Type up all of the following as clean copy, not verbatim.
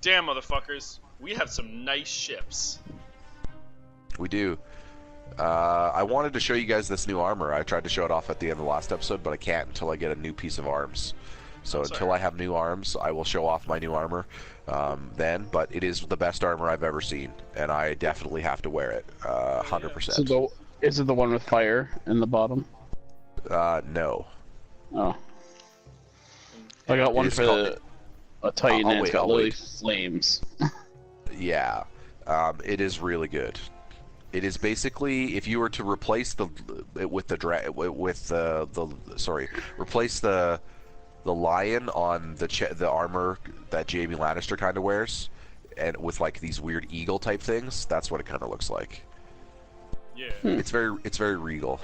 Damn, motherfuckers. We have some nice ships. We do. I wanted to show you guys this new armor. I tried to show it off at the end of the last episode, but I can't until I get a new piece of arms. So until I have new arms, I will show off my new armor then. But it is the best armor I've ever seen, and I definitely have to wear it, 100%. So is it the one with fire in the bottom? No. Oh. I got one for a Titan, and it's got literally flames. Yeah. It is really good. It is basically, if you were to replace replace the lion on the armor that Jaime Lannister kind of wears, and with like these weird eagle type things, that's what it kind of looks like. Yeah. It's very regal.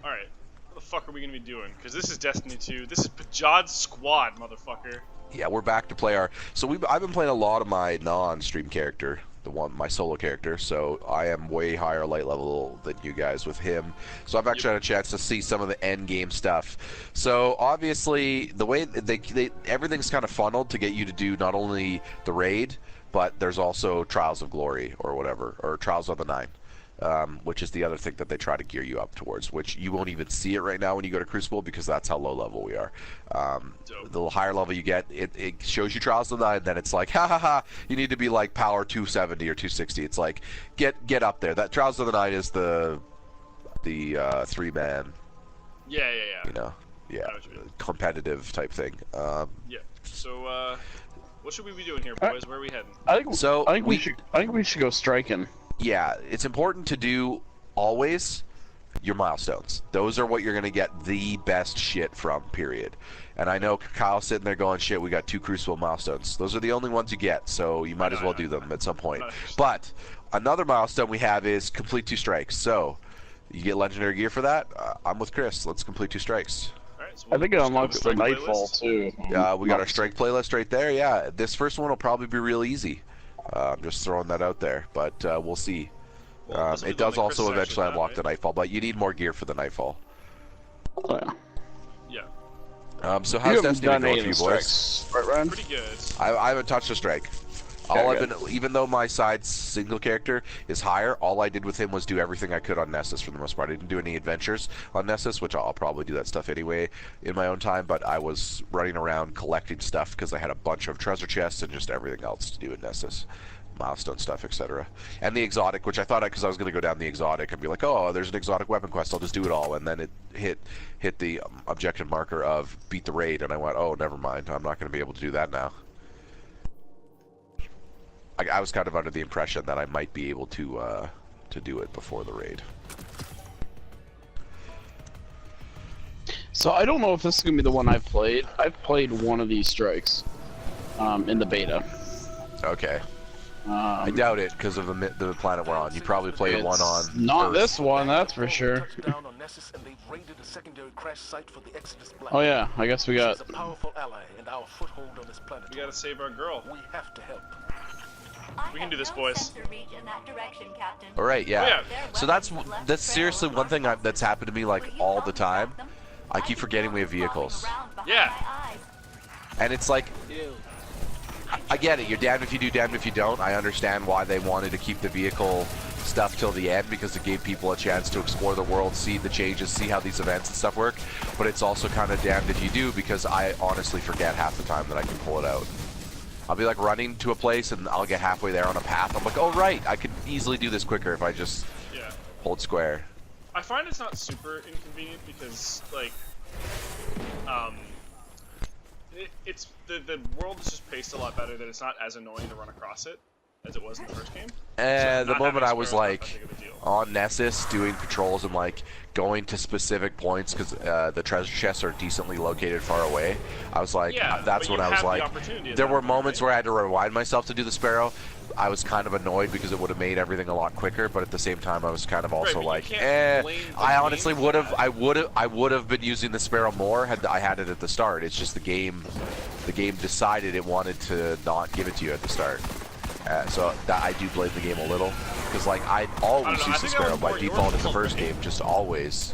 All right. What the fuck are we gonna be doing? Because this is Destiny 2. This is Pajod's squad, motherfucker. Yeah, we're back to play our. So I've been playing a lot of my non-stream character, my solo character. So I am way higher light level than you guys with him. So I've actually had a chance to see some of the end game stuff. So obviously the way everything's kind of funneled to get you to do not only the raid, but there's also Trials of Glory or whatever, or Trials of the Nine. Which is the other thing that they try to gear you up towards, which you won't even see it right now when you go to Crucible because that's how low level we are. The higher level you get, it shows you Trials of the Nine, then it's like, ha ha ha, you need to be like power 270 or 260. It's like, get up there. That Trials of the Nine is the 3-man. Yeah. You know, competitive type thing. Yeah. So, what should we be doing here, boys? Where are we heading? I think we should go striking. Yeah, it's important to do always your milestones. Those are what you're going to get the best shit from, period. And I know Kyle's sitting there going, shit, we got 2 Crucible milestones. Those are the only ones you get, so you might as well do them at some point. But another milestone we have is complete 2 strikes. So you get legendary gear for that. I'm with Chris. Let's complete 2 strikes. Right, so I think it unlocks the Nightfall too. We got our strike playlist right there. Yeah, this first one will probably be real easy. I'm just throwing that out there, but we'll see. It does also eventually unlock the Nightfall, but you need more gear for the Nightfall. Oh, yeah. So how's Destiny going for you boys? Right, Ryan? Pretty good. I haven't touched a strike. Even though my side single character is higher, all I did with him was do everything I could on Nessus for the most part. I didn't do any adventures on Nessus, which I'll probably do that stuff anyway in my own time, but I was running around collecting stuff because I had a bunch of treasure chests and just everything else to do in Nessus. Milestone stuff, etc. And the exotic, which I thought because I was going to go down the exotic and be like, oh, there's an exotic weapon quest, I'll just do it all. And then it hit the objective marker of beat the raid, and I went, oh, never mind, I'm not going to be able to do that now. I was kind of under the impression that I might be able to do it before the raid. So I don't know if this is gonna be the one I've played. I've played one of these strikes in the beta. Okay. I doubt it because of the planet we're on. You probably played one on not Earth. This one, that's for sure. Oh yeah, I guess we got. We gotta save our girl. We have to help. We can do this, boys. All right, yeah. So that's seriously one thing that's happened to me like all the time. I keep forgetting we have vehicles. Yeah. And it's like, I get it. You're damned if you do, damned if you don't. I understand why they wanted to keep the vehicle stuff till the end because it gave people a chance to explore the world, see the changes, see how these events and stuff work. But it's also kind of damned if you do because I honestly forget half the time that I can pull it out. I'll be like running to a place and I'll get halfway there on a path. I'm like, oh right, I could easily do this quicker if I just hold square. I find it's not super inconvenient because like, it's the world is just paced a lot better. That it's not as annoying to run across it as it was in the first game. And the moment I was like on Nessus doing patrols and like going to specific points because the treasure chests are decently located far away, I was like, that's when I was like, there were moments where I had to rewind myself to do the Sparrow. I was kind of annoyed because it would have made everything a lot quicker, but at the same time I was kind of also like, I honestly would have been using the Sparrow more had I had it at the start. It's just the game decided it wanted to not give it to you at the start. So that I do blame the game a little, because like I always use the Sparrow by default in the first game, just always.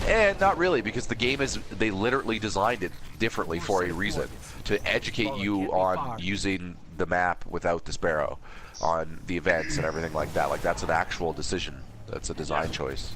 And not really, because the game they literally designed it differently for a reason, to educate you on using the map without the Sparrow on the events and everything like that. Like, that's an actual decision. That's a design choice.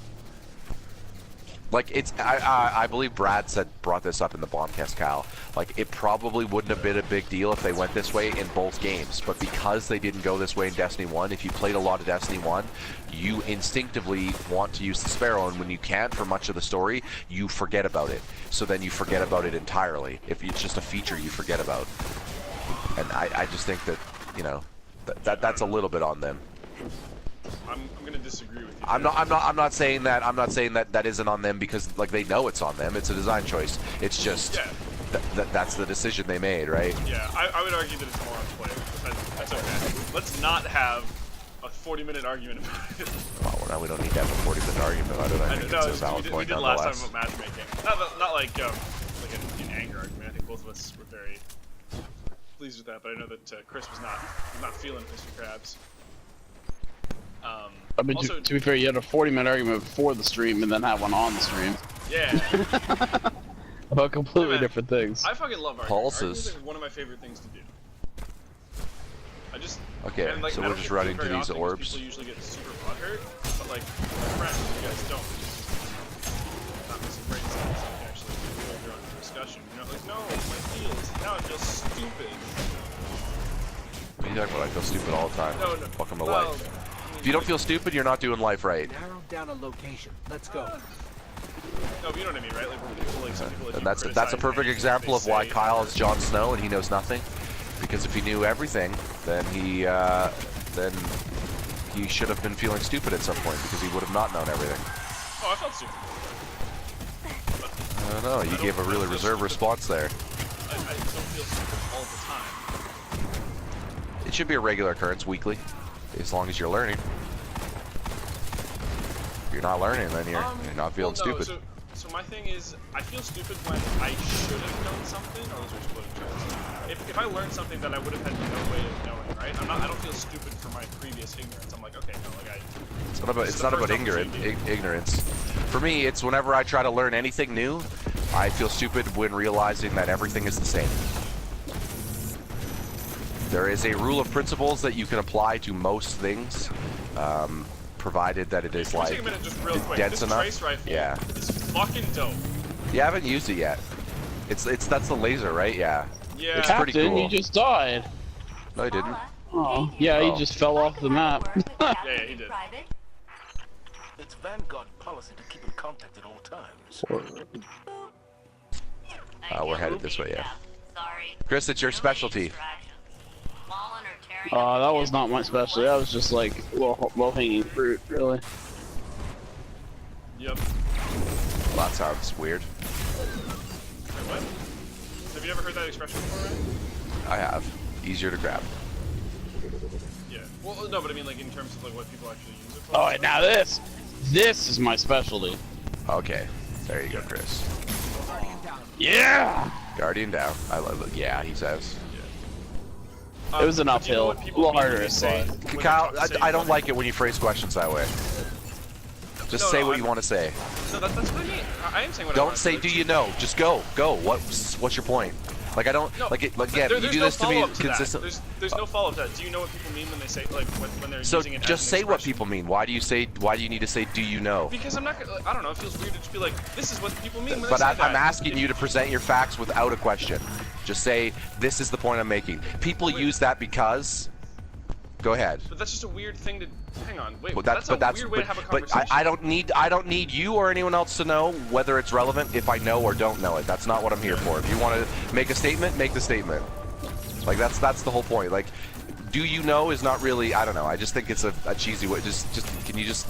Like, it's, I believe Brad brought this up in the Bombcast, Cal. Like, it probably wouldn't have been a big deal if they went this way in both games, but because they didn't go this way in Destiny 1, if you played a lot of Destiny 1, you instinctively want to use the Sparrow, and when you can't for much of the story, you forget about it. So then you forget about it entirely. If it's just a feature you forget about. And I just think that, you know, that's a little bit on them. I'm gonna disagree with you. I'm not saying that. I'm not saying that isn't on them because like they know it's on them. It's a design choice. It's just that's the decision they made, right? Yeah, I would argue that it's more on player. That's okay. Let's not have a 40-minute argument about it. Well, now we don't need to have a 40-minute argument about it. I think it's a valid point we did last time nonetheless. about matchmaking. Not like an anger argument. I think both of us were very pleased with that, but I know that Chris was not feeling Mr. Krabs. I mean, also, to be fair, you had a 40-minute argument before the stream and then had one on the stream. Yeah. About completely different things. I fucking love arguments. Pulses. Arguments are one of my favorite things to do. Okay, and, like, so I we're don't just get running very to these often 'cause orbs. People usually get super butthurt, but like my friends, you guys don't. It's not missing brain cells. You can actually hold your own discussion. You know, like no, my feels. Now I feel stupid. What are you talking about? I feel stupid all the time. No. Welcome to life. If you don't feel stupid, you're not doing life right. Narrow down a location. Let's go. No, but you know what I mean, right? Like when people, like some people, like, And that's a perfect example of why Kyle is Jon Snow and he knows nothing. Because if he knew everything, then he should have been feeling stupid at some point because he would have not known everything. Oh, I felt stupid. I don't know. You gave a really reserved response there. I don't feel stupid all the time. It should be a regular occurrence, weekly, as long as you're learning. If you're not learning, then you're not feeling stupid. So my thing is, I feel stupid when I should have known something, or those are splitting terms. If I learned something that I would have had no way of knowing, right? I don't feel stupid for my previous ignorance. I'm like, okay, no, like It's not about ignorance. For me, it's whenever I try to learn anything new, I feel stupid when realizing that everything is the same. There is a rule of principles that you can apply to most things, provided that it is like take a minute, just real quick. dense This enough. trace rifle Yeah. is fucking dope. You haven't used it yet. That's the laser, right? Yeah. Yeah. It's Captain, pretty cool. you just died. No, I didn't. Oh, yeah, he just fell off the map. Yeah, he did. It's Vanguard policy to keep in contact at all times. We're headed this way, yeah. Sorry. Chris, it's your specialty. That was not my specialty. That was just like low-hanging fruit, really. Yep. Well, that sounds weird. Wait, what? Have you ever heard that expression before, right? I have. Easier to grab. Yeah. Well, no, but I mean, like, in terms of, like, what people actually use it for. Oh, and now this is my specialty. Okay. There you go, Chris. Yeah! Guardian down. Yeah, he says. It was an but do you know uphill. what A people little mean harder when they to say- say. when they Kyle, say I don't like it when you phrase questions that way. Just say what you want to say. No, that's what I mean. I am saying what I Don't want to say, do you know? Just go. Go. What's your point? Like, I don't, No, like, again, you there's do no this to me follow-up to that. consistently. There's no follow-up to that. Do you know what people mean when they say, like, when they're So using it just as an say what expression? people mean. Why do you need to say, do you know? Because I'm not gonna, I don't know, it feels weird to just be like, this is what people mean when But they say that. I'm asking you to present your facts without a question. Just say, this is the point I'm making. People use that because... Go ahead. But that's just a weird thing to, hang on, wait, Well, that's a weird way to have a but conversation. I don't need you or anyone else to know whether it's relevant if I know or don't know it. That's not what I'm here for. If you want to make a statement, make the statement. Like that's the whole point. Like, do you know is not really, I don't know. I just think it's a cheesy way. Just can you just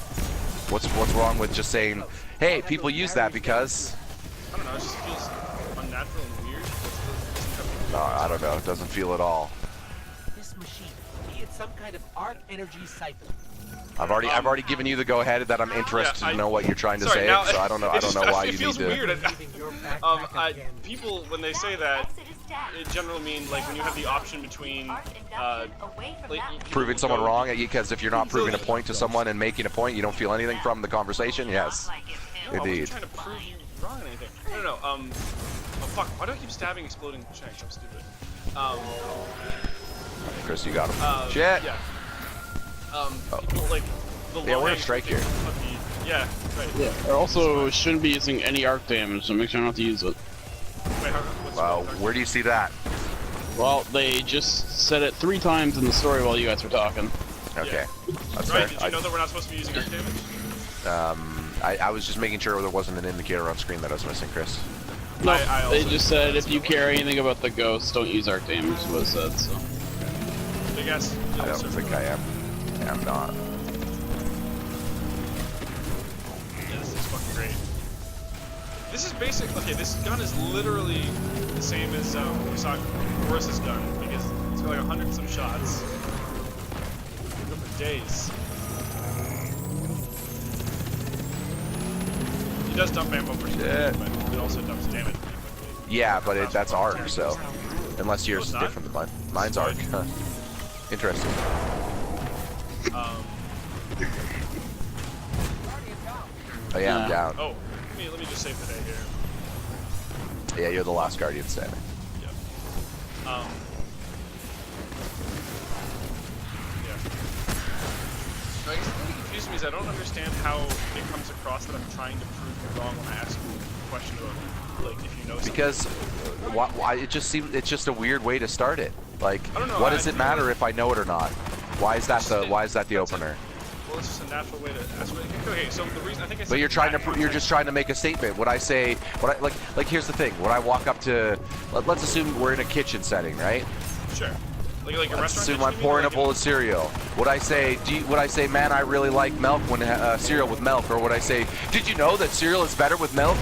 what's wrong with just saying, hey, people use that because I don't know, it just feels unnatural and weird. no, I don't know. It doesn't feel at all. This machine, it's some kind of arc energy siphon. I've already given you the go ahead that I'm interested to know what you're trying to say. now, So I don't know why you it feels need to. weird. Leaving your backpack again. People when they say that, it generally means like when you have the option between like, Proving someone wrong, because if you're not proving a point to someone and making a point, you don't feel anything from the conversation. Yes, No, I wasn't indeed. trying to prove you wrong on anything. No. Oh fuck! Why do I keep stabbing exploding shanks? I'm stupid. Chris, you got him. Yeah. Shit. People like the Yeah, we're in strike here. Yeah, right. Yeah. Or also shouldn't be using any arc damage, so make sure not to use it. Wait, Wow, where do you see that? Well, they just said it 3 times in the story while you guys were talking. Okay, that's Ryan, fair. did you know that we're not supposed to be using arc damage? I was just making sure there wasn't an indicator on screen that I was missing, Chris. No, I they also just said if you care anything about the ghost, don't use arc damage, is what it said, so. Big ass. I don't think I am. I'm not. Yeah, this is fucking great. This is basic. Okay, this gun is literally the same as we saw Boris's gun because it's got like 100 and some shots. Go for days. He does dump ammo pretty quickly, but it also dumps damage pretty quickly. Yeah, but that's arc, so unless yours is No, it's different than mine. Mine's arc. Huh. Interesting. Oh yeah, I'm down. Oh, let me just save the day here. Yeah, you're the last guardian standing. Yep. Yeah. I guess the thing that confuses me is I don't understand how it comes across that I'm trying to prove you wrong when I ask you a question about, like, if you know something. Because why it just seems it's just a weird way to start it. Like, I don't know, what does it matter if I know it or not? Why is that the That's opener? Well, it's just a natural way to ask. Okay, so the reason I think I said. But you're just trying to make a statement. Would I say like here's the thing. When I walk up to, let's assume we're in a kitchen setting, right? Sure. Like a Let's restaurant. assume I'm pouring a bowl of cereal. Would I say, man, I really like milk when cereal with milk, or would I say, did you know that cereal is better with milk?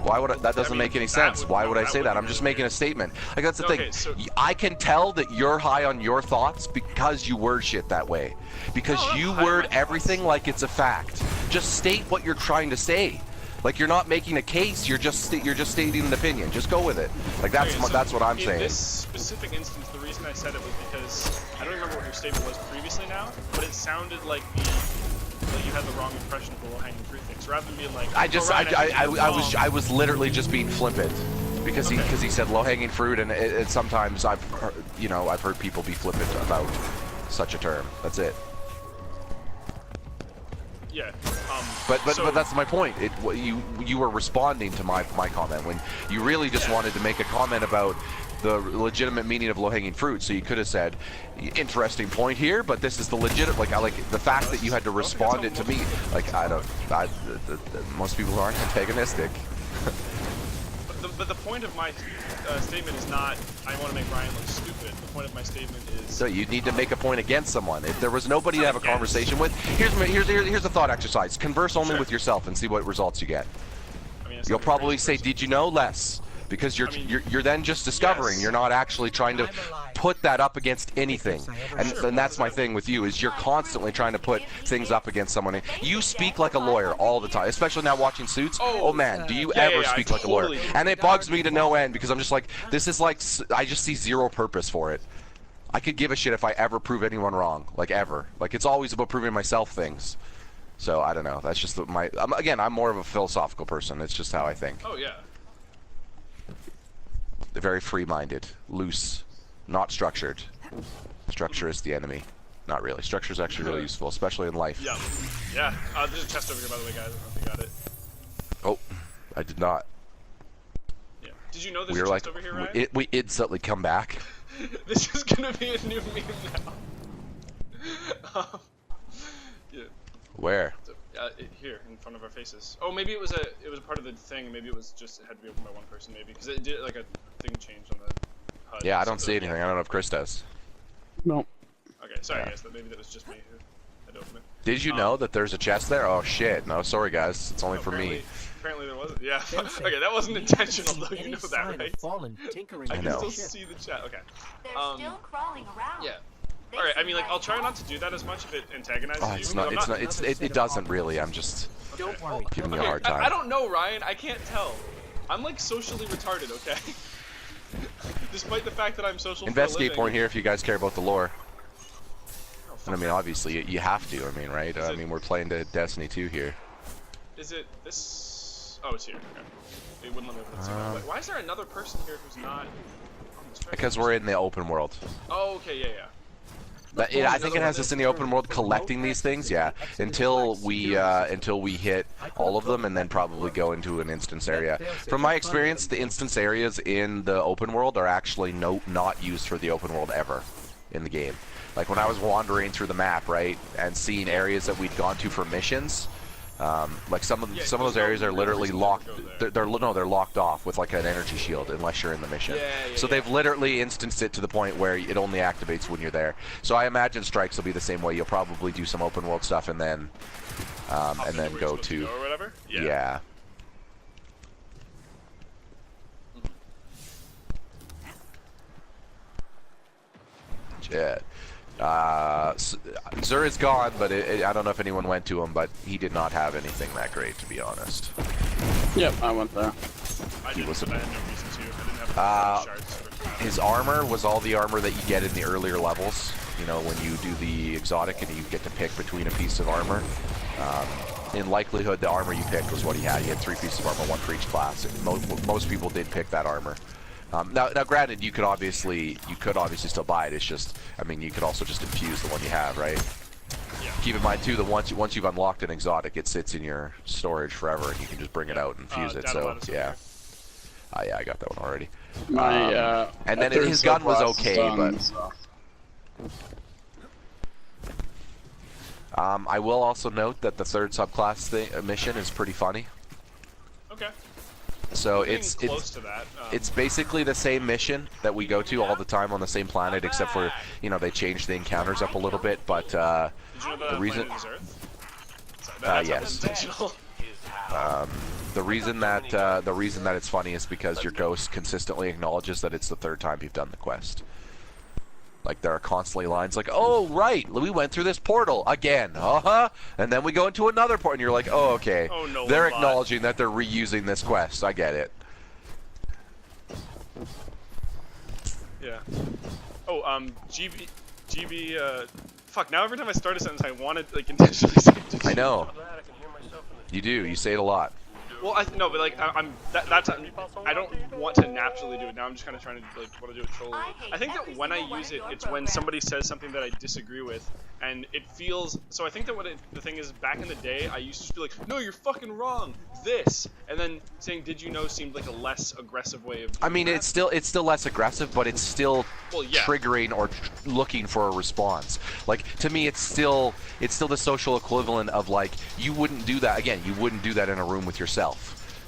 Why would that doesn't make any sense? Why would I say that? I'm just making a statement. Like that's the thing. So, I can tell that you're high on your thoughts because you word shit that way. Because you word everything like it's a fact. Just state what you're trying to say. Like you're not making a case. You're just stating an opinion. Just go with it. Like that's what I'm saying. In this specific instance, the reason I said it was because I don't remember what your statement was previously now, but it sounded like you had the wrong impression of the low-hanging fruit thing. So rather than being like, I was literally just being flippant because he said low-hanging fruit, and it sometimes I've heard people be flippant about such a term. That's it. Yeah. But that's my point. You were responding to my comment when you really just wanted to make a comment about the legitimate meaning of low-hanging fruit. So you could have said, interesting point here, but this is the legit, like the fact that you had to respond it to me. Like most people aren't antagonistic. But the point of my statement is not I want to make Ryan look stupid. The point of my statement is. So you need to make a point against someone. If there was nobody to have a conversation with, here's a thought exercise. Converse only with yourself and see what results you get. I mean, You'll probably say, "Did you know?" less. Because you're then just discovering. Yes. You're not actually trying to put that up against anything. And that's my thing with you is you're constantly trying to put things up against someone. You speak like a lawyer all the time, especially now watching Suits. Oh man, do you ever speak like a lawyer? And it bugs me to no end because I'm just like, this is like, I just see zero purpose for it. I could give a shit if I ever prove anyone wrong, like ever. Like it's always about proving myself things. So I don't know. That's just again, I'm more of a philosophical person. It's just how I think. Oh yeah. Very free-minded, loose, not structured. Structure is the enemy. Not really. Structure is actually really useful, especially in life. Yeah. Yeah. There's a chest over here, by the way, guys. I don't know if you got it. Oh, I did not. Yeah. Did you know there's a chest over here, Ryan? We instantly come back. This is gonna be a new meme now. Yeah. Where? So, here in front of our faces. Oh, maybe it was a part of the thing. Maybe it had to be opened by one person. Maybe because it did like a thing changed on the HUD. Yeah, I don't see anything. I don't know if Chris does. No. Okay, sorry guys. Maybe that was just me who had to open it. Did you know that there's a chest there? Oh shit! No, sorry guys. It's only for me. Apparently there wasn't. Yeah. Okay, that wasn't intentional though. You know that, right? I can still see the chat. Okay. They're still crawling around. Yeah. All right. I mean, like, I'll try not to do that as much if it antagonizes you. It's not. It doesn't really. I'm just giving you a hard time. I don't know, Ryan. I can't tell. I'm like socially retarded. Okay. Despite the fact that I'm social. Investigate point here if you guys care about the lore. And I mean, obviously, you have to. I mean, right? I mean, we're playing to Destiny 2 here. Is it this? Oh, it's here. Okay. It wouldn't let me open it. Why is there another person here who's not on the Because we're in the open world. Oh, okay, yeah. I think it has us in the open world collecting these things, yeah. Until we hit all of them, and then probably go into an instance area. From my experience, the instance areas in the open world are actually not used for the open world ever in the game. Like when I was wandering through the map, right, and seeing areas that we'd gone to for missions. Like some of those areas are literally locked. They're locked off with like an energy shield unless you're in the mission. So they've literally instanced it to the point where it only activates when you're there. So I imagine strikes will be the same way. You'll probably do some open world stuff and then go to or whatever. Yeah. Zur is gone, but I don't know if anyone went to him, but he did not have anything that great, to be honest. Yep, I went there. I had no reason to. I didn't have shards. His armor was all the armor that you get in the earlier levels. You know, when you do the exotic and you get to pick between a piece of armor. In likelihood, the armor you picked was what he had. He had 3 pieces of armor, 1 for each class. And most people did pick that armor. Now, granted, you could obviously still buy it. It's just, I mean, you could also just infuse the one you have, right? Yeah. Keep in mind too that once you've unlocked an exotic, it sits in your storage forever, and you can just bring it out and infuse it. So yeah, yeah, I got that one already. And then his gun was okay, but I will also note that the 3rd subclass mission is pretty funny. Okay. So it's close to that. It's basically the same mission that we go to all the time on the same planet, except for, you know, they changed the encounters up a little bit. But did you know the reason, yes, the reason that it's funny is because your ghost consistently acknowledges that it's the 3rd time you've done the quest. Like, there are constantly lines like, oh, right, we went through this portal again, and then we go into another portal, and you're like, oh, okay. Oh, no, they're acknowledging that they're reusing this quest. I get it. Yeah. Oh, fuck, now every time I start a sentence, I want to, like, intentionally say it. I know. You do. You say it a lot. Well, no, but like I don't want to naturally do it. Now I'm just kind of trying to like want to do a troll. I think that when I use it, it's when somebody says something that I disagree with, and it feels. So I think that the thing is, back in the day, I used to be like, no, you're fucking wrong. This, and then saying "did you know" seemed like a less aggressive way of. I mean, that. it's still less aggressive, but it's still triggering or looking for a response. Like, to me, it's still the social equivalent of, like, you wouldn't do that again. You wouldn't do that in a room with yourself.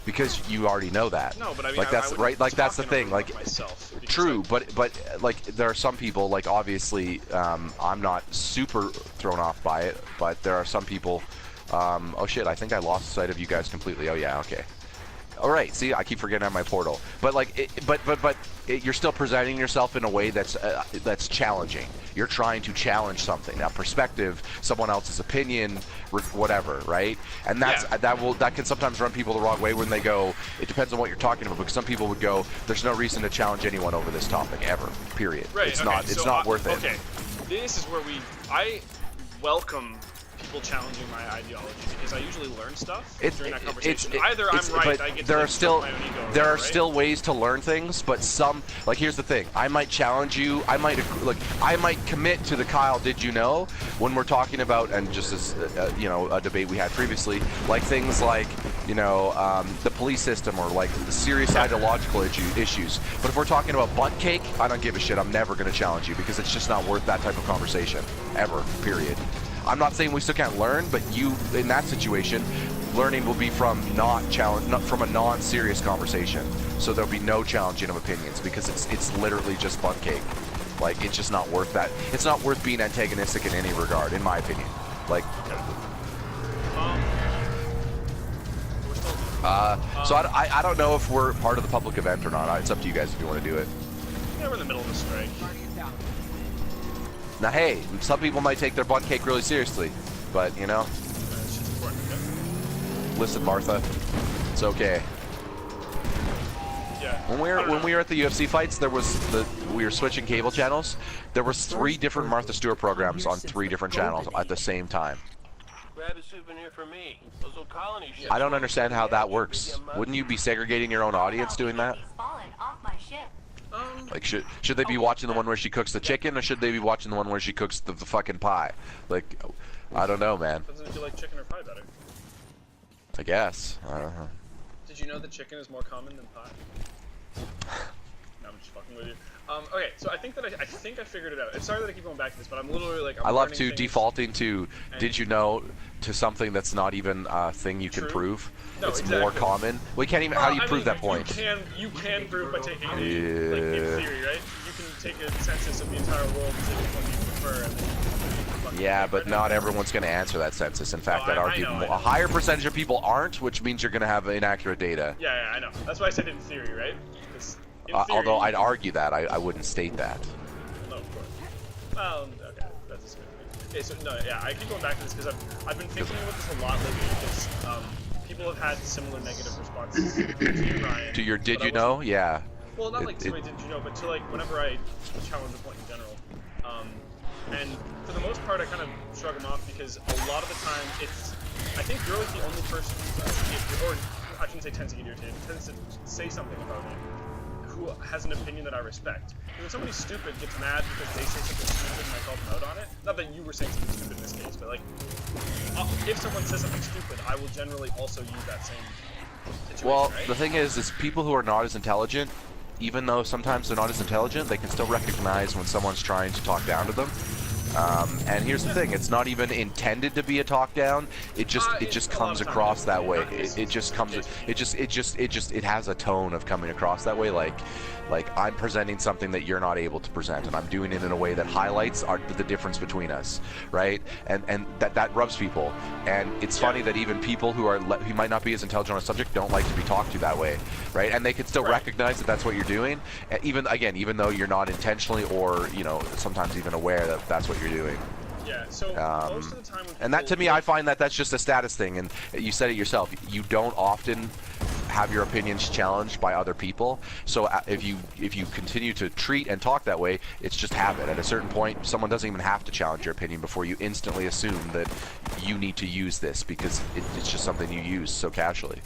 Because you already know that. No, but I mean, like that's right. Like that's the thing. Like, true, but like there are some people. Like, obviously, I'm not super thrown off by it, but there are some people. Oh shit! I think I lost sight of you guys completely. Oh yeah, okay. All right. See, I keep forgetting on my portal. But like, you're still presenting yourself in a way that's challenging. You're trying to challenge something. Now, perspective, someone else's opinion, whatever, right? And that can sometimes run people the wrong way when they go. It depends on what you're talking about, because some people would go, "There's no reason to challenge anyone over this topic ever. Period. Right. It's okay, not. It's not worth it." Okay. This is where I welcome people challenging my ideology, because I usually learn stuff during that conversation. Either I'm right, I get to there are still ways to learn things, but some, like, here's the thing. I might challenge you. I might commit to the Kyle, did you know, when we're talking about, and just as you know, a debate we had previously, like things like, you know, the police system, or like the serious ideological issues. But if we're talking about butt cake, I don't give a shit. I'm never going to challenge you, because it's just not worth that type of conversation ever. Period. I'm not saying we still can't learn, but you, in that situation, learning will be from not from a non-serious conversation. So there'll be no challenging of opinions, because it's literally just butt cake. Like, it's just not worth that. It's not worth being antagonistic in any regard, in my opinion. Like, so I don't know if we're part of the public event or not. It's up to you guys if you want to do it. Yeah, we're in the middle of the strike. Now, hey, some people might take their butt cake really seriously, but, you know, listen, Martha, it's okay. Yeah. When we were at the UFC fights, we were switching cable channels. There was 3 different Martha Stewart programs on 3 different channels at the same time. Grab a souvenir for me. Those old colony ships. I don't understand how that works. Wouldn't you be segregating your own audience doing that? Fallen off my ship. Like, should they be watching the one where she cooks the chicken, or should they be watching the one where she cooks the fucking pie? Like, I don't know, man. Depends if you like chicken or pie better. I guess. I don't know. Did you know that chicken is more common than pie? No, I'm just fucking with you. Okay, so I think I figured it out. It's sorry that I keep going back to this, but I'm literally like. I love to defaulting to did you know to something that's not even a thing you can True. prove. No, it's exactly. more common. We can't even. How do you prove that point? You can prove by taking like in theory, right? You can take a census of the entire world and say which one you prefer, and then Yeah, but not everyone's going to answer that census. In fact, I'd argue I know. a higher percentage of people aren't, which means you're going to have inaccurate data. Yeah, I know. That's why I said in theory, right? In theory, Although I'd argue that, I wouldn't state that. No, of course. Well, okay, that's a good thing. Okay, so no, yeah, I keep going back to this because I've been thinking about this a lot lately because people have had similar negative responses to you, Ryan. To your did you know? Yeah. Well, not like to my did you know, but to like whenever I challenge a point in general. And for the most part, I kind of shrug them off because a lot of the time I think you're like the only person, or I shouldn't say tends to get irritated, tends to say something about me who has an opinion that I respect. And when somebody stupid gets mad because they say something stupid and I call them out on it, not that you were saying something stupid in this case, but like, if someone says something stupid, I will generally also use that same situation, Well, right? the thing is people who are not as intelligent, even though sometimes they're not as intelligent, they can still recognize when someone's trying to talk down to them. And here's the thing: it's not even intended to be a talk down. It just comes across that way. It has a tone of coming across that way, like I'm presenting something that you're not able to present, and I'm doing it in a way that highlights the difference between us, right? And that rubs people. And it's funny that even people who might not be as intelligent on a subject don't like to be talked to that way, right? And they can still recognize that that's what you're doing, even though you're not intentionally or sometimes even aware that that's what you're doing. Yeah, so most of the time when and that to me, I find that that's just a status thing, and you said it yourself. You don't often have your opinions challenged by other people. So if you continue to treat and talk that way, it's just habit. At a certain point, someone doesn't even have to challenge your opinion before you instantly assume that you need to use this because it's just something you use so casually.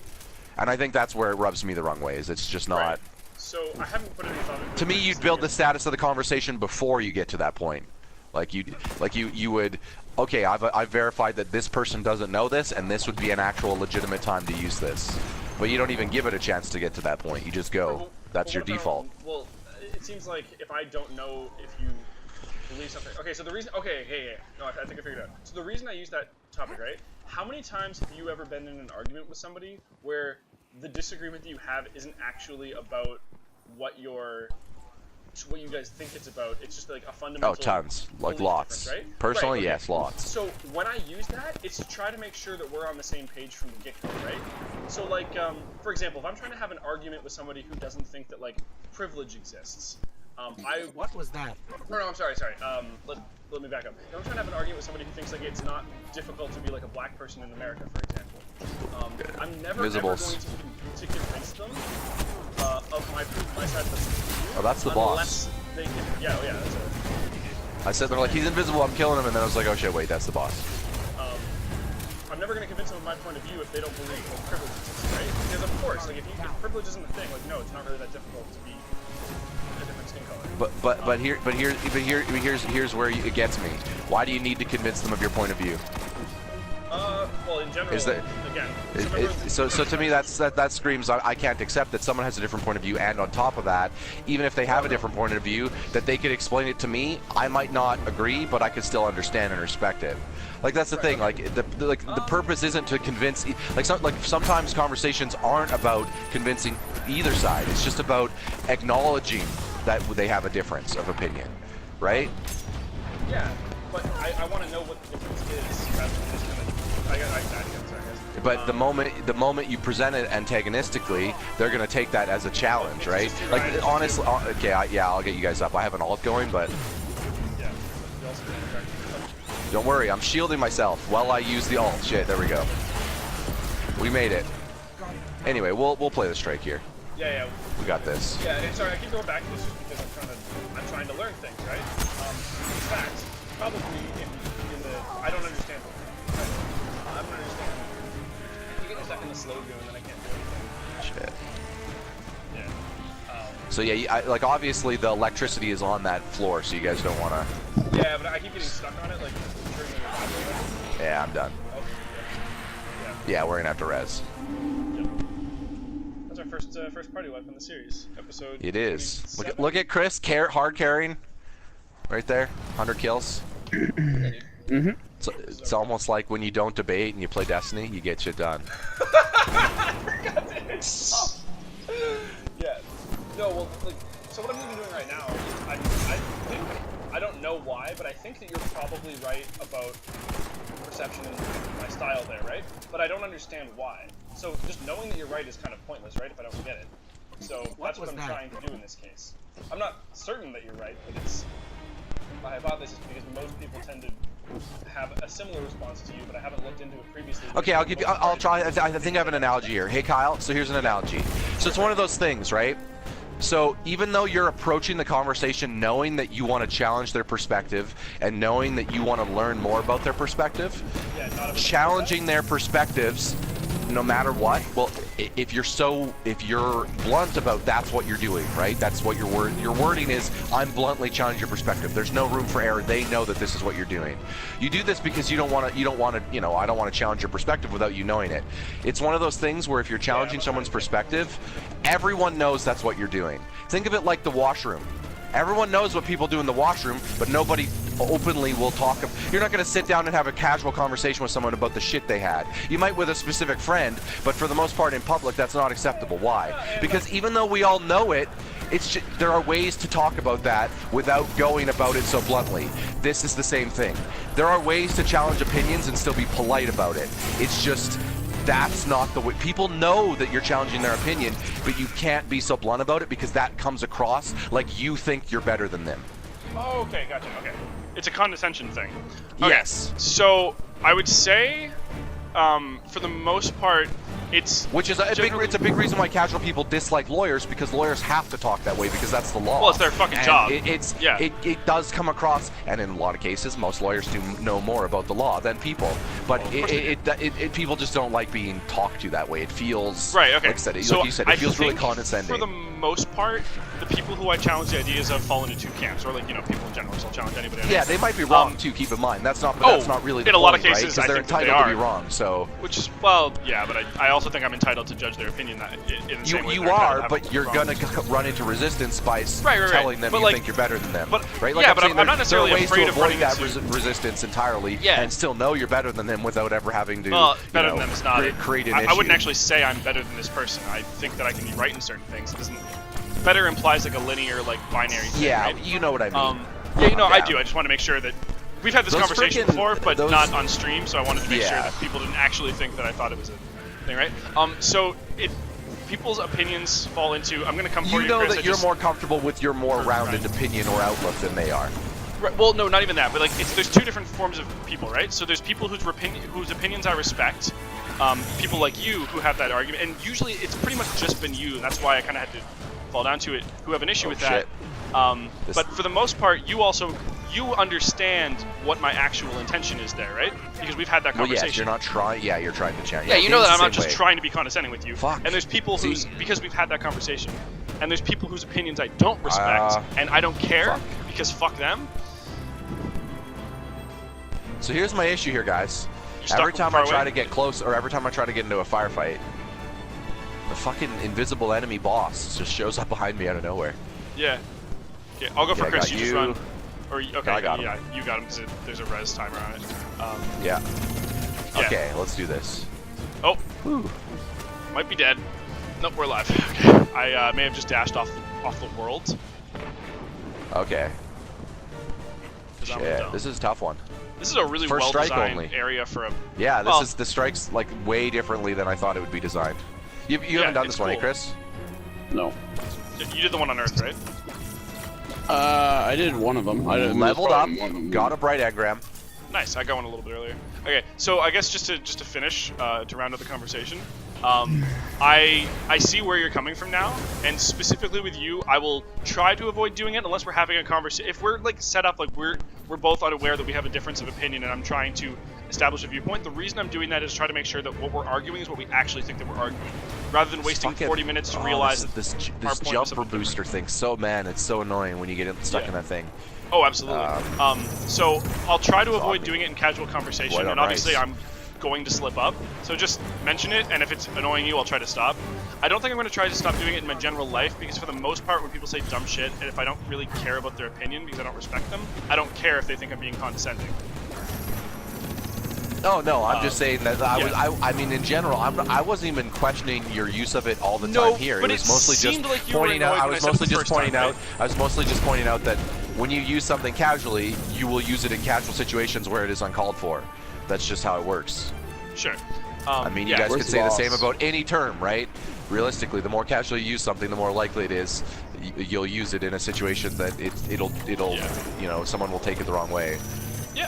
And I think that's where it rubs me the wrong way. Is it's just not. Right. So I haven't put any thought into to me, you'd build the status of the conversation before you get to that point. Like you would, okay, I've verified that this person doesn't know this, and this would be an actual legitimate time to use this. But you don't even give it a chance to get to that point. You just go. That's your default. Well, it seems like if I don't know if you believe something. Okay, so the reason. Okay, hey, no, I think I figured it out. So the reason I use that topic, right? How many times have you ever been in an argument with somebody where the disagreement that you have isn't actually about what you guys think it's about? It's just like a fundamental. Oh, tons, like lots. Right? Personally, okay. yes, lots. So when I use that, it's to try to make sure that we're on the same page from the get-go, right? So like, for example, if I'm trying to have an argument with somebody who doesn't think that like privilege exists, What was that? No, I'm sorry. Let me back up. If I'm trying to have an argument with somebody who thinks like it's not difficult to be like a black person in America, for example. I'm never ever going to convince them of my side of the view. Oh, that's the boss. They can, yeah, that's it. I said they're like, he's invisible, I'm killing him, and then I was like, oh shit, wait, that's the boss. I'm never going to convince them of my point of view if they don't believe that privilege exists, right? Because of course, like if privilege isn't a thing, like no, it's not really that difficult to be a different skin color. Here's where it gets me. Why do you need to convince them of your point of view? Well, in general, again. So to me, that screams I can't accept that someone has a different point of view, and on top of that, even if they have a different point of view, that they could explain it to me. I might not agree, but I could still understand and respect it. Like that's the thing. Like the purpose isn't to convince. Like sometimes conversations aren't about convincing either side. It's just about acknowledging that they have a difference of opinion, right? Yeah, but I want to know what the difference is rather than just kind of. But the moment you present it antagonistically, they're gonna take that as a challenge, right? Like honestly, okay, I'll get you guys up. I have an alt going, but don't worry, I'm shielding myself while I use the alt. Shit, there we go. We made it. Anyway, we'll play the strike here. Yeah. We got this. Yeah, and sorry, I keep going back to this just because I'm trying to learn things, right? In fact, probably in the I don't understand. I don't understand. You get stuck in the slow go and then I can't do anything. Shit. Yeah. So yeah, like obviously the electricity is on that floor, so you guys don't want to. Yeah, but I keep getting stuck on it, like triggering your body. Yeah, I'm done. Oh, Yeah, we're gonna have to res. Yep. That's our first party wipe in the series, episode. It is. 27? Look at Chris, hard carrying, right there, 100 kills. Mhm. It's almost like when you don't debate and you play Destiny, you get shit done. Yeah. No, well, like, so what I'm even doing right now is I think, I don't know why, but I think that you're probably right about perception and my style there, right? But I don't understand why. So just knowing that you're right is kind of pointless, right, if I don't get it. So that's what I'm trying to do in this case. I'm not certain that you're right, but it's... My hypothesis is because most people tend to have a similar response to you, but I haven't looked into it previously. Okay, I'll try. I think I have an analogy here. Hey, Kyle. So here's an analogy. So it's one of those things, right? So even though you're approaching the conversation knowing that you want to challenge their perspective and knowing that you want to learn more about their perspective, challenging their perspectives, no matter what. Well, if you're blunt about that's what you're doing, right? That's what your wording is. I'm bluntly challenging your perspective. There's no room for error. They know that this is what you're doing. You do this because you don't want to. I don't want to challenge your perspective without you knowing it. It's one of those things where if you're challenging someone's perspective, everyone knows that's what you're doing. Think of it like the washroom. Everyone knows what people do in the washroom, but nobody openly will talk. You're not going to sit down and have a casual conversation with someone about the shit they had. You might with a specific friend, but for the most part in public, that's not acceptable. Why? Because even though we all know it, there are ways to talk about that without going about it so bluntly. This is the same thing. There are ways to challenge opinions and still be polite about it. It's just... that's not the way. People know that you're challenging their opinion, but you can't be so blunt about it because that comes across like you think you're better than them. Oh, okay, gotcha, okay. It's a condescension thing. Okay, yes. So, I would say, for the most part, it's... Which is it's a big reason why casual people dislike lawyers, because lawyers have to talk that way because that's the law. Well, it's their fucking job. It does come across, and in a lot of cases, most lawyers do know more about the law than people. But people just don't like being talked to that way. It feels... Right, okay. Like you said, it I feels really think condescending. For the most part, the people who I challenge the ideas of fall into two camps, or like, people in general, so I'll challenge anybody. Yeah, they might be wrong too, keep in mind. That's not really the in a lot of point, cases, right? I They're think that entitled they to be are. wrong, so... Which is, well, yeah, but I also think I'm entitled to judge their opinion in the same way. You are, but you're gonna run into resistance by telling them you think you're better than them. Right? Like yeah, but I'm not necessarily there are ways afraid to of avoid running that into... resistance entirely and still know you're better than them without ever having to better than them is not create an issue. I wouldn't actually say I'm better than this person. I think that I can be right in certain things. It doesn't... Better implies like a linear, like binary thing, right? You know what I mean. Yeah, I do. I just want to make sure that... We've had this conversation before, but not on stream, so I wanted to make sure that people didn't actually think that I thought it was a thing, right? So people's opinions fall into... I'm going to come for you, know Chris, that you're more comfortable with your more rounded opinion or outlook than they are. Right, well, no, not even that, but like there's two different forms of people, right? So there's people whose opinions I respect, people like you who have that argument, and usually it's pretty much just been you, and that's why I kind of had to fall down to it, who have an issue with that. But for the most part, you understand what my actual intention is there, right? Because we've had that conversation. Well, yes, you're not trying. Yeah, you're trying to change. Yeah, you know that I'm not just trying to be condescending with you. Fuck. And there's people because we've had that conversation, and there's people whose opinions I don't respect, and I don't care because fuck them. So here's my issue here, guys. Every time I try to get close, or every time I try to get into a firefight, the fucking invisible enemy boss just shows up behind me out of nowhere. Yeah. Okay, I'll go for Chris. You just run. Or okay, I got him. Yeah, you got him because there's a res timer on it. Yeah. Okay, let's do this. Oh. Whew. Might be dead. Nope, we're alive. Okay. I may have just dashed off the world. Okay. Shit, this is a tough one. This is a really well-designed area for a... Yeah, this strikes like way differently than I thought it would be designed. You haven't done this one, eh, Chris? No. You did the one on Earth, right? I did one of them. I leveled up, got a bright engram. Nice, I got one a little bit earlier. Okay, so I guess just to finish, to round out the conversation, I see where you're coming from now, and specifically with you, I will try to avoid doing it unless we're having a conversation. If we're like set up like we're both unaware that we have a difference of opinion, and I'm trying to establish a viewpoint. The reason I'm doing that is try to make sure that what we're arguing is what we actually think that we're arguing, rather than wasting Fucking- 40 minutes to realize that this our point was jumper something booster thing. So man, it's so annoying when you get stuck in that thing. Oh, absolutely. So I'll try to avoid me. doing it in casual conversation, White on and obviously rice. I'm going to slip up. So just mention it, and if it's annoying you, I'll try to stop. I don't think I'm going to try to stop doing it in my general life, because for the most part, when people say dumb shit, and if I don't really care about their opinion because I don't respect them, I don't care if they think I'm being condescending. Oh no, I'm just saying that yeah. I mean, in general, I wasn't even questioning your use of it all the No, time here. but it was it mostly seemed just like you were pointing out. annoyed I when was I said it mostly the just first time, pointing out. right? I was mostly just pointing out that when you use something casually, you will use it in casual situations where it is uncalled for. That's just how it works. Sure. I mean, you yeah. guys could say the same about any term, right? Realistically, the more casually you use something, the more likely it is you'll use it in a situation that it'll you know, someone will take it the wrong way. Yeah.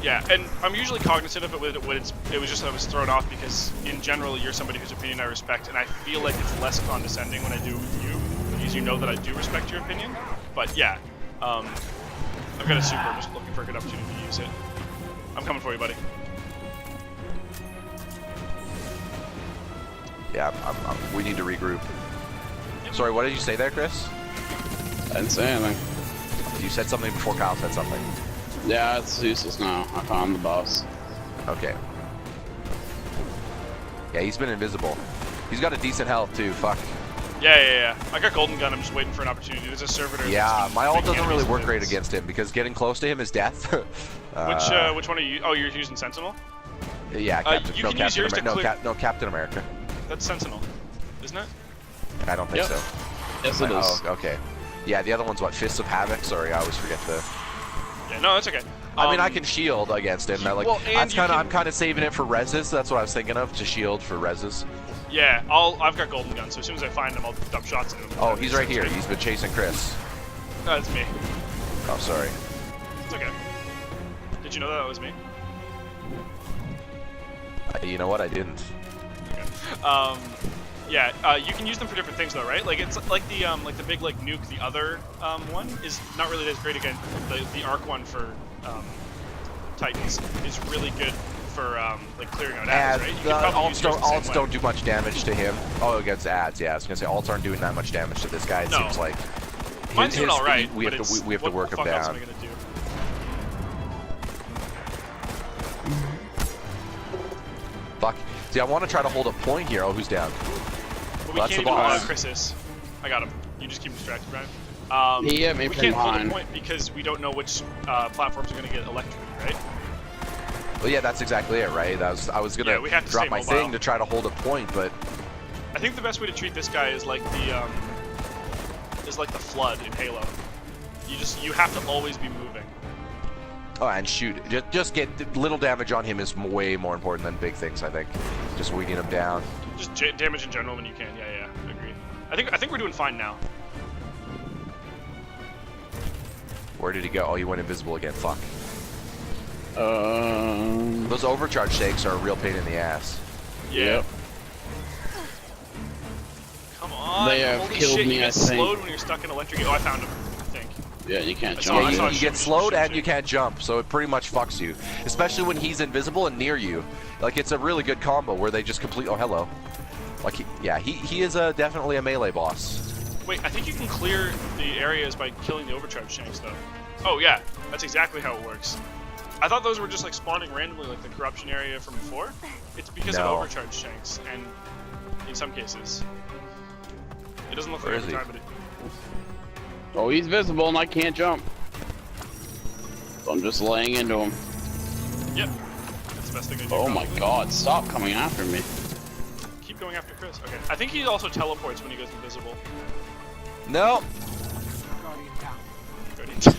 Yeah, and I'm usually cognizant of it when it was just I was thrown off because in general you're somebody whose opinion I respect, and I feel like it's less condescending when I do it with you because you know that I do respect your opinion. But yeah, I've got a super. I'm just looking for a good opportunity to use it. I'm coming for you, buddy. Yeah, we need to regroup. Yep. Sorry, what did you say there, Chris? I didn't say anything. You said something before Kyle said something. Yeah, it's useless now. I found the boss. Okay. Yeah, he's been invisible. He's got a decent health too. Fuck. Yeah. I got golden gun. I'm just waiting for an opportunity. There's a servitor. Yeah, my ult doesn't really work great against. against him because getting close to him is death. Which one are you? Oh, you're using Sentinel. Yeah, Captain, you no, can use Captain yours to America. clear. No, Captain America. That's Sentinel, isn't it? I don't think Yep. so. Yes, it is. Oh, okay. Yeah, the other one's what? Fists of Havoc. Sorry, I always forget the. Yeah, no, that's okay. I mean, I can shield against him. Like, well, and that's you kind of. can- I'm kind of saving it for reses. That's what I was thinking of, to shield for reses. Yeah, I've got golden gun, so as soon as I find him, I'll dump shots into him. Oh, he's right here. He's been chasing Chris. No, it's me. Oh, sorry. It's okay. Did you know that was me? You know what? I didn't. Okay. Yeah, you can use them for different things though, right? Like it's like the big like nuke, the other one is not really as great again. The arc one for Titans is really good for like clearing out ads, right? You can probably use yours the same Alts way. don't do much damage to him. Oh, against ads, yeah. I was gonna say alts aren't doing that much damage to this guy. It No. seems like. Mine's his doing all right. speed, we but have to it's- we have to work him what the fuck else am down. I gonna do? Fuck. See, I want to try to hold a point here. Oh, who's down? But we That's can't the even boss. Chris is. I got him. You just keep him distracted, Brian. He hit me we from can't hold a behind. point because we don't know which platforms are going to get electrocuted, right? Well, yeah, that's exactly it, right? I was gonna Yeah, we have to drop stay my mobile. thing to try to hold a point, but I think the best way to treat this guy is like the flood in Halo. You have to always be moving. oh, and shoot, just get little damage on him is way more important than big things. I think. Just weeding him down. Just damage in general when you can. Yeah, agreed. I think we're doing fine now. Where did he go? Oh, he went invisible again. Fuck. Um. Those overcharge shakes are a real pain in the ass. Yeah. Yep. Come on. They have Holy killed shit, me, you get I think. slowed when you're stuck in electric. Oh, I found him. I think. Yeah, you can't I saw- jump. I saw You it. get Shoot, slowed shoot, and shoot. you can't jump, so it pretty much fucks you. Especially when he's invisible and near you. Like, it's a really good combo where they just complete. Oh, hello. Like, he is definitely a melee boss. Wait, I think you can clear the areas by killing the overcharge shanks, though. Oh yeah, that's exactly how it works. I thought those were just like spawning randomly, like the corruption area from before. It's because No. of overcharge shanks, and in some cases, it doesn't look Where like is every he? time, but it. Oh, he's visible and I can't jump. So I'm just laying into him. Yep, that's the best thing to do. Oh my probably. god, stop coming after me. Keep going after Chris. Okay, I think he also teleports when he goes invisible. No, Guardian down. Good.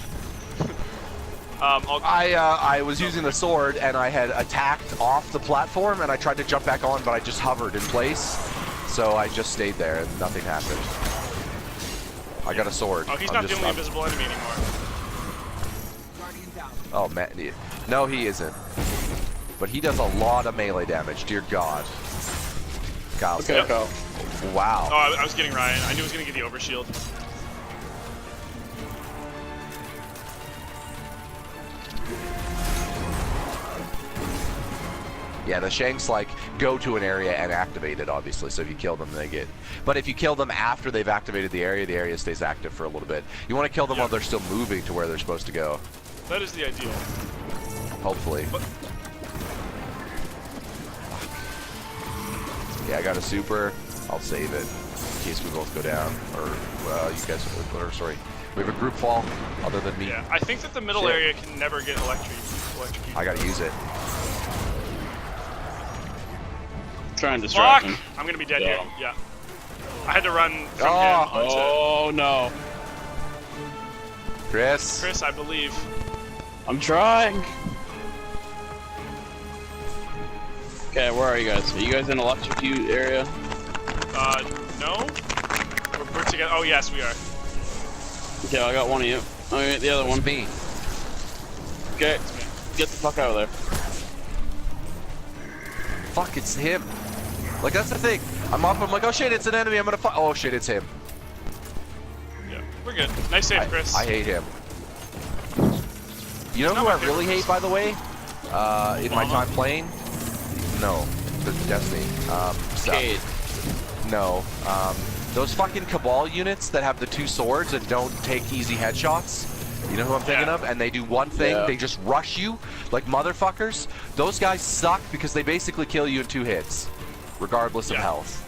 I was using the sword and I had attacked off the platform and I tried to jump back on, but I just hovered in place. So I just stayed there and nothing happened. I got a sword. Oh, he's I'm not just- the only I'm- invisible enemy anymore. Guardian down. Oh man, no, he isn't. But he does a lot of melee damage. Dear God. Kyle. Okay, Yep. go. Wow. Oh, I was getting Ryan. I knew he was gonna get the overshield. Yeah, the Shanks like go to an area and activate it, obviously. So if you kill them, they get. But if you kill them after they've activated the area stays active for a little bit. You want to kill them while they're still moving to where they're supposed to go. That is the ideal. Hopefully. But yeah, I got a super. I'll save it in case we both go down, or you guys. Or sorry, we have a group fall. Other than me. Yeah, I think that the middle area can never get electrocuted. I gotta use it. Try and distract Fuck! him. I'm gonna be dead Yeah. here. Yeah. I had to run from him onto Oh no. Chris. Chris, I believe. I'm trying. Okay, where are you guys? Are you guys in electrocute area? No? We're together. Oh, yes, we are. Okay, I got one of you. Okay, the other one. It's me. Okay, get the fuck out of there. Fuck, it's him. Like, that's the thing. I'm up, I'm like, oh shit, it's an enemy, I'm gonna fight. Oh shit, it's him. Yeah, we're good. Nice save, Chris. I hate him. You know who I really hate, by the way? In my time playing? No. The Destiny. Cade. No. Those fucking Cabal units that have the 2 swords and don't take easy headshots. You know who I'm thinking of? And they do one thing, they just rush you like motherfuckers. Those guys suck because they basically kill you in 2 hits, regardless of health.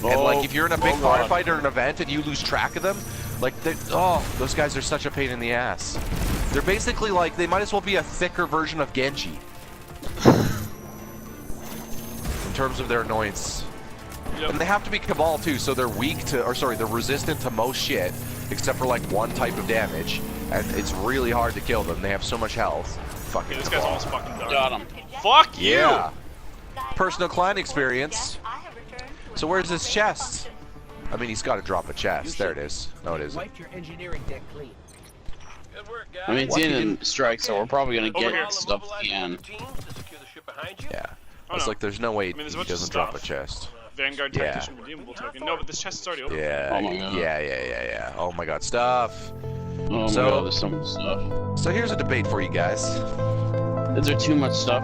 And like if you're in a big firefight or an event and you lose track of them, like those guys are such a pain in the ass. They're basically like, they might as well be a thicker version of Genji. In terms of their annoyance. And they have to be Cabal too, so they're weak to, or sorry, they're resistant to most shit, except for like one type of damage, and it's really hard to kill them. They have so much health. Fucking this Cabal. guy's almost fucking done. Got him. Fuck you! Yeah. Personal client experience. So where's his chest? I mean, he's got to drop a chest. There it is. No, it isn't. Wipe your engineering deck clean. Good work, guys. I mean, it's in strike, so we're probably gonna Over get here. stuff at the end. Yeah. Oh, It's no. like there's no way I mean, there's a he bunch of doesn't drop a stuff. chest. Vanguard Yeah. Tactician Redeemable Token. No, but this chest is already open. Yeah. Oh my God. Yeah. Oh my god, stuff. Oh my So- god, there's so much stuff. So here's a debate for you guys. Is there too much stuff?